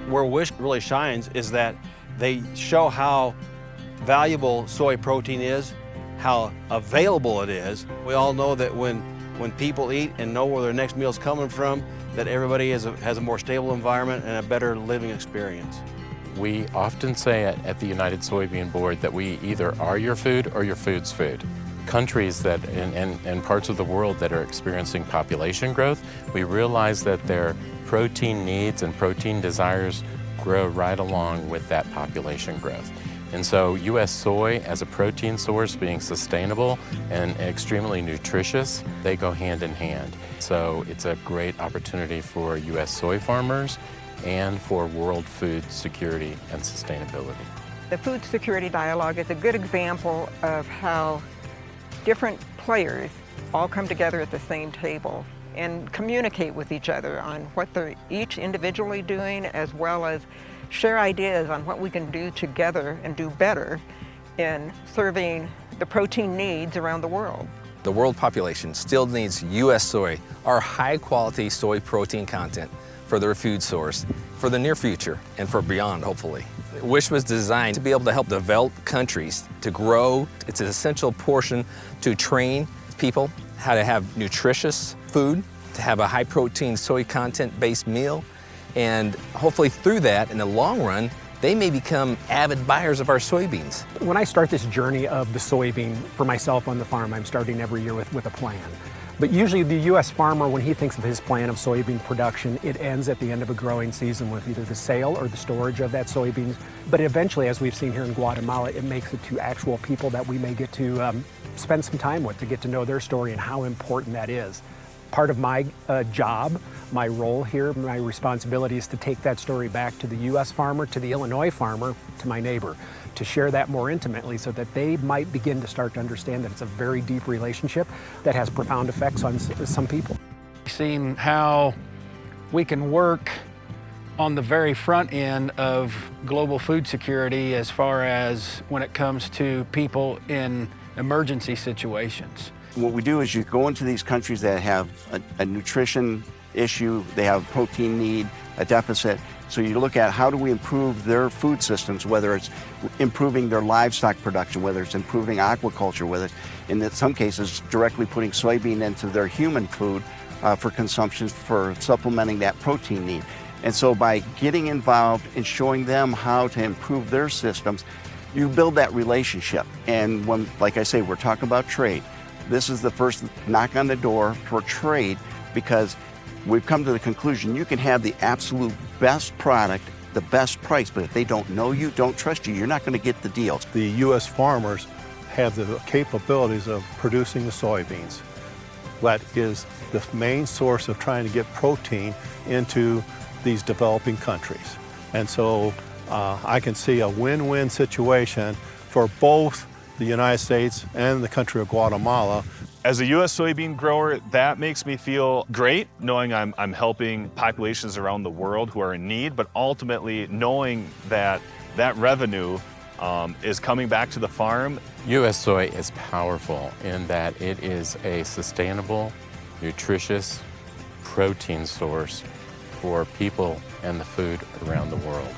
Where WISHH really shines is that they show how valuable soy protein is, how available it is. We all know that when people eat and know where their next meal is coming from, that everybody has a more stable environment and a better living experience. We often say at the United Soybean Board that we either are your food or your food's food. Countries that and parts of the world that are experiencing population growth, we realize that their protein needs and protein desires grow right along with that population growth. And so U.S. soy as a protein source being sustainable and extremely nutritious, they go hand in hand. So it's a great opportunity for U.S. soy farmers and for world food security and sustainability. The food security dialogue is a good example of how different players all come together at the same table and communicate with each other on what they're each individually doing, as well as share ideas on what we can do together and do better in serving the protein needs around the world. The world population still needs U.S. soy, our high-quality soy protein content, for their food source, for the near future, and for beyond, hopefully. WISHH was designed to be able to help developed countries to grow. It's an essential portion to train people how to have nutritious food, to have a high-protein soy content-based meal, and hopefully through that, in the long run, they may become avid buyers of our soybeans. When I start this journey of the soybean for myself on the farm, I'm starting every year with a plan. But usually the U.S. farmer, when he thinks of his plan of soybean production, it ends at the end of a growing season with either the sale or the storage of that soybeans. But eventually, as we've seen here in Guatemala, it makes it to actual people that we may get to spend some time with to get to know their story and how important that is. Part of my job, my role here, my responsibility is to take that story back to the U.S. farmer, to the Illinois farmer, to my neighbor, to share that more intimately so that they might begin to start to understand that it's a very deep relationship that has profound effects on some people. Seeing how we can work on the very front end of global food security as far as when it comes to people in emergency situations. What we do is you go into these countries that have a nutrition issue, they have a protein need, a deficit. So you look at how do we improve their food systems, whether it's improving their livestock production, whether it's improving aquaculture, whether it's, in some cases, directly putting soybean into their human food for consumption, for supplementing that protein need. And so by getting involved and showing them how to improve their systems, you build that relationship. And when, like I say, we're talking about trade, this is the first knock on the door for trade, because we've come to the conclusion you can have the absolute best product, the best price, but if they don't know you, don't trust you, you're not going to get the deals. The U.S. farmers have the capabilities of producing the soybeans. That is the main source of trying to get protein into these developing countries. And so I can see a win-win situation for both the United States and the country of Guatemala. As a U.S. soybean grower, that makes me feel great, knowing I'm helping populations around the world who are in need, but ultimately knowing that that revenue is coming back to the farm. U.S. soy is powerful in that it is a sustainable, nutritious protein source for people and the food around the world.